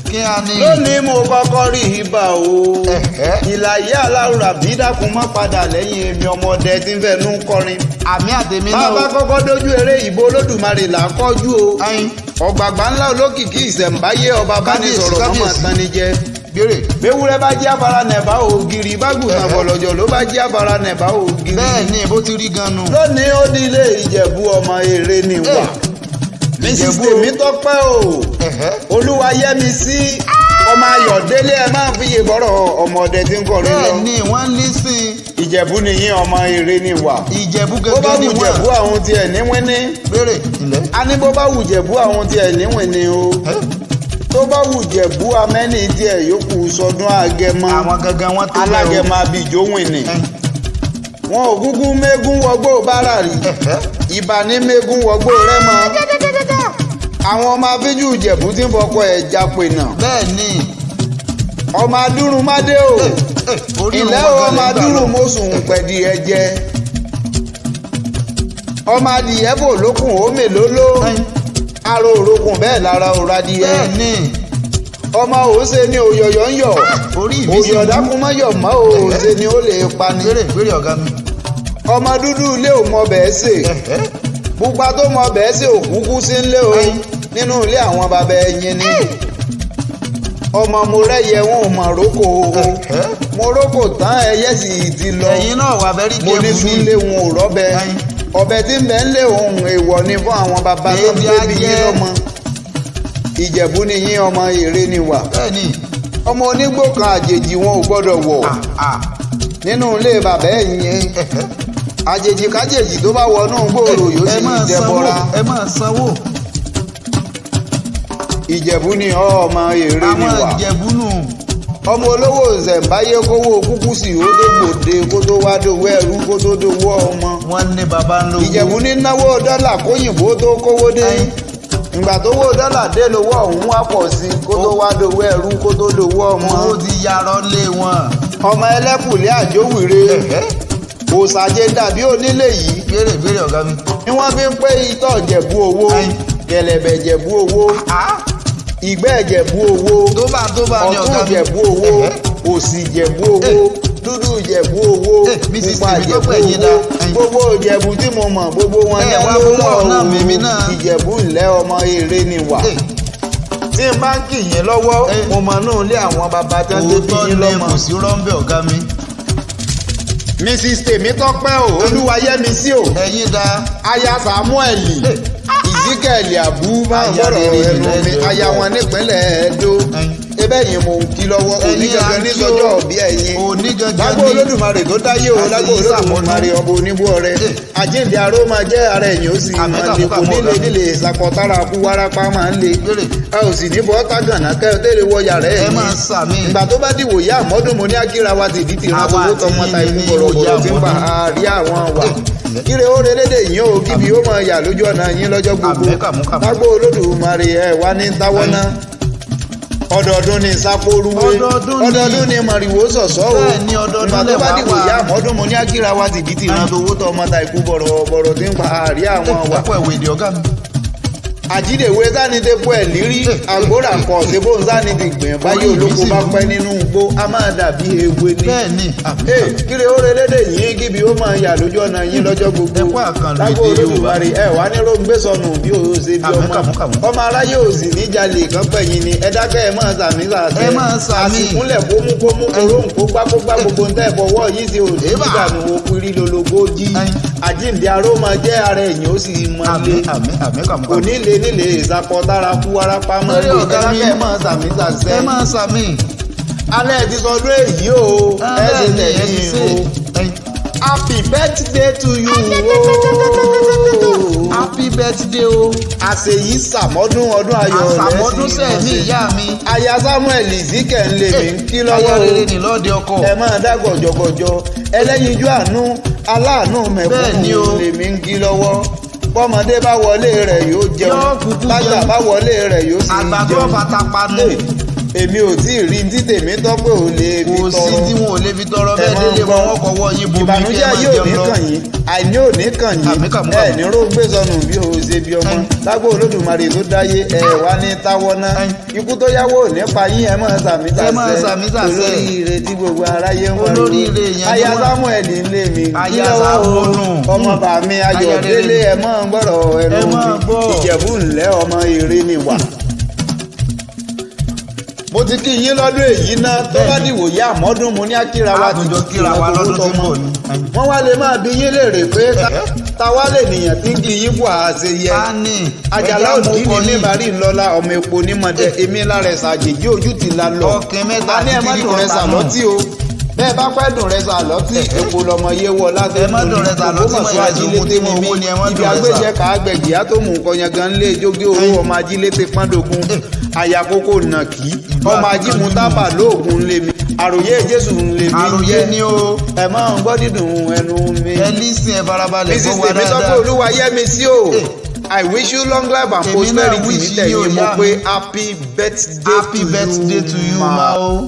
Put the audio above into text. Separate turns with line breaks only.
kí a ní.
lónìí mo kọ́kọ́ rí ibà o. ìlàyé aláwùrà bí dákun má padà lẹ́yìn èmi ọmọdé tí ń fẹnu kọrin.
àmì àtẹ̀mí náà.
bàbá kọ́kọ́ dójú eré ìbò olódùmarè là ń kọ́jú o. ọ̀gbàgbà ńlá olókìkí ìṣẹ̀ǹbáyé ọba bánisọ̀rọ̀ mọ́mọ́ tán ni jẹ́. béwúrẹ́ bá jí abara nẹ̀bá ògiri bágùntàn bọ̀lọ̀jọ̀ ló bá jí abara nẹ̀bá ògiri.
bẹ́ẹ̀ ni bó ti rí gan-an nù.
lónìí ó di ilé ìjẹ̀bú ọmọ èrè ni wà. mrs Tèmítọ́pẹ́ o olúwayẹmí sí ọmọ ayọ̀délé ẹ máa fi yè bọ́rọ̀ ọmọdé tí ń kọrin lọ.
bẹ́ẹ̀ ni wọ́n lé sí i.
ìjẹ̀bú nìyí ọmọ èrè ni wà.
ìjẹ̀bú
bó bá
gẹ́gẹ́ ni
wù
wọ́n.
jẹ̀bú àwọn tiẹ̀ níwìn ní.
béèrè ilẹ̀.
a ní bó bá wù jẹ̀bú àwọn tiẹ̀ níwìn ní o. tó bá wù jẹ̀bú amẹ́ni tiẹ̀ yòókù sọdún àgẹmọ.
àwọn gangan wọn tó bẹ́ẹ̀ o.
alágẹmọ abijó wìn ní. wọn ò gúgú mégún wọgbó bára rí. ìbà ní mégún wọgbó rẹ́mọ. àwọn ọmọ abíjú ìjẹ̀bú tí ń fọkọ ẹ̀ jápè náà.
bẹ́ẹ̀ ni.
ọmọ adúrún mádé o. ilẹ̀ ọmọ adúrún mọ́sùn pẹ̀dì ẹ̀jẹ̀. ọmọ adìyẹ bò lókùn ó mélòó. aró òrokùn bẹ́ẹ̀ lára òrò adìyẹ.
bẹ́ẹ̀ ni.
ọmọ òsè ni òyọ̀yọ̀ ń yọ̀.
orí mi sì
òyọ̀ dákúmọ́yọ̀ mọ́ òsè ni ó lè pani.
béèrè ọ̀gá mi.
ọmọ dúdú ilé ò mọ bẹ́ẹ̀ sè. pupa tó mọ bẹ́ẹ̀ sè òkúkú sí ńlé o. nínú ilé àwọn bàbá ẹyin ni. ọmọ mo rẹ́yẹ wọn ò mọ̀ rókò o. mo rókò tán ẹyẹ sì ti lọ.
ẹ̀yin náà wà bẹ́rí
mo ní súnlé wọn ò rọ́bẹ. ọbẹ̀ tí ń bẹ ń lé ohun èèwọ̀ ni fún àwọn bàbá tó ń gbé bí yín lọ́mọ. ìjẹ̀bú ni yín ọmọ èrè ni wà.
bẹ́ẹ̀ni.
ọmọ onígbò kan àjèjì wọn ò gbọ́dọ̀ wọ̀. nínú ilé bàbá ẹ̀yìn àjèjì kájèjì tó bá wọnú gbòòrò yóò sì jẹbọra.
ẹ máa sanwó.
ìjẹ̀bú ni ọmọ èrè ni wà.
àwọn ìjẹ̀bú nù.
ọmọ olówó ṣẹ̀ǹbáyé kówó kúkú sí ó tó gbòde kó tó wá dowó ẹrú kó tó dowó ọmọ.
wọ́n ní baba ń lówó.
ìjẹ̀bú ní náwó dọ́là kóyìnbó tó kówó dé. ìgbà tówó dọ́là dé lówó ọ̀hún wá pọ̀ sí kó tó wá dowó ẹrú kó tó dowó ọmọ.
owó ti yarọ lé wọn.
ọmọ ẹlẹ́kùnlé àjòwìrè òsàjẹ dàbí onílé yìí.
béèrè ọ̀gá mi.
ni wọ́n fi ń pé itọ́ jẹ̀bú owó gẹ̀lẹ̀bẹ̀ jẹ̀bú owó ìgbẹ́ jẹ̀bú owó
ní ọ̀gá
ọ̀tún
mi.
jẹ̀bú owó òsì jẹ̀bú owó dúdú jẹ̀bú owó pupa jẹ̀bú owó gbogbo jẹ̀bú tí mo mọ̀ gbogbo wọn ní
wá
ló
fún
lọ
ọ̀nà mímí náà.
ìjẹ̀bú ńlẹ̀ ọmọ èrè ni wà. tí n bá ń kì yín lọ́wọ́ mo mọ̀ náà lé àwọn bàbá tó ń dé bí yín lọ́mọ.
kò sí rọ́ńbẹ́ ọ̀gá mi.
mrs Tèmítọ́pẹ́ o olúwayẹmí sí o
ẹ̀yin da.
aya Samuel Ezekiel abu máa ń bọ̀rọ̀ ẹnu mi aya wọn nípínlẹ̀ Ẹdó ebe yìí mo ń kí lọ́wọ́ onígangan ní sọjọ́ ọ̀bí ẹ̀yin lágbo olódùmarè tó dáyé o lágbo olódùmarè ọba oníbú ọrẹ àjíǹde aró máa jẹ́ ara ẹ̀yìn ó sì máa lè kó nílé ìsakọ̀tara kú wárápá máa ń le ẹ ò sì ní bọ́ tágànà kẹ́ ẹ tẹ́lẹ̀ wọ yàrá ẹ̀ ní ìgbà tó bá dìwò yá àmọ́dún mo ní akíra wa ti dìtì ìran owó tọmọ ta ikú bọ̀rọ̀bọ̀rọ̀ tí ń bá àárí àwọn wà kíre ó relédè yín o kíbi ó máa yà lójú ọ̀nà yín lọ́jọ́ gbogbo lágbo olódùmarè ẹ wá ní táwọ́ náà ọdọọdún ni sápóruwé ọdọọdún ni màrìwò sọ̀sọ́ o ìgbà tó bá dìbò yá àmọ́dún mo ní akíra wa ti dìtì ìran owó tọmọ ta ikú bọ̀rọ̀bọ̀rọ̀ tí ń pa àárí àwọn wà. àjídèwé sáni ti pọ̀ ẹ̀ lírí àgbóra kọ̀ ṣe bó ń sáni ti gbìn báyìí olóko bá pẹ́ nínú igbó a máa dàbí ewé ni.
bẹ́ẹ̀ni
kíre ó relédè yín kíbi ó máa yà lójú ọ̀nà yín lọ́jọ́ gbogbo lágbo olódùmarè ẹ wà ní róńgbé sọnù bí o ṣe bí ọmọ aráyé ò sì ní jalè kan pẹ̀yìn ni ẹ dákẹ́ ẹ máa sàmì sàṣẹ àsìkúnlẹ̀ kómúkómú koróhùn kógbákógbá gbogbo ń tẹ́ fọwọ́ yìí ṣe òsì nígbànú òpin lologójì àjíǹde aró máa jẹ́ ara ẹ̀yìn ó sì máa lé kò ní lè nílé ìsapọ̀tára kú wárápá mọ́ lè dákẹ́ ẹ máa sàmì sàṣẹ.
ẹ máa sàmì.
alẹ́ ti sọdún èyí o ẹ ṣe tẹ̀yìn o happy birthday to you o
happy birthday o.
àṣeyí sàmọ́dún ọdún ayọ̀ rẹ̀ sí
àsàmọ́dún sẹ́ẹ̀mí ìyá mi.
aya Samuel Ezekiel ń lè mí kí lọ́wọ́
aya rere ni lọ́ọ̀dẹ ọkọ.
ẹ máa dá gọ̀jọ̀gọ̀jọ̀ ẹlẹ́yinjú àánú aláàánú mẹ̀kúnnù lè mí kí lọ́wọ́ bọ́mọdé bá wọlé rẹ̀ yóò jẹun lágbà bá wọlé rẹ̀ yóò sì jẹun.
àgbà tó fata panu.
èmi ò tí ì rí tí tèmi tọ́ pé ò lè fi
kò
tọrọ.
sí tí wọn ò lè fi tọrọ bẹ́ẹ̀ délé wọn wọ́n kọ́wọ́ yín bomi kẹ́
ìbànújẹ́
máa
yóò
jẹun
ní
lọ.
kàn yín àìní ò ní kàn yín ẹ ní rógbé sọnù bí o ṣe bí ọmọ lágbo olódùmarè tó dáyé ẹ wá ní táwọ́ náà ikú tó yáwó ò ní pa yín ẹ mọ̀ sàmì tàṣẹ olóríire tí gbogbo aráyé ń wọ́n rí aya Samuel ńlé mi nílọ́wọ́ ọmọ bàmí Ayọ̀délé ẹ mọ̀ gbọ́dọ̀ ẹnu mi Ìjẹ̀bú ńlẹ́ ọmọ èrè ni wà. mo ti kí yín lọ́dún èyí náà tó bá dìwòye àmọ́dún mo ní àkíra wa ti
kíra wa lọ́dún tí ń bọ̀ ni.
wọ́n wá lè máa bí yín léèrè pé táwa lè nìyàn tí ń kí yín bọ̀ àṣẹ yẹ. Àjàlá òdì ní níbàárì ńlọ́lá ọmọ epo nímọ̀dé èmi lára ẹ̀sà àjèjì ojú ti la lọ. a ní ẹ má dùn rẹ sàlọ́tì o bẹ́ẹ̀ bá pẹ́ dùn rẹ sàlọ́tì epo lọmọ yé wọ láti Ògbómọ̀ṣọ́ ajílété ni mí ibi agbẹ́jẹ́ ká agbẹ̀jì á tó mú nǹkan yẹn gan lé jógé owó ọmọ ajílété pọ́ndógún àyàkókò nàkí ọmọ ajímútábà lóògùn lé mi àròyé Jésù lè mí jẹ́ ẹ máa ń gbọ́ dídùn ẹnu mi.
ẹ lísìn ẹ farabalẹ̀ gbọ́ wa dáadáa.
Mrs. tèmi sọ pé Olúwa yẹ mi sí o. I wish you long life and prosperity ní tẹ̀yìn mo pé happy birthday to you ma o.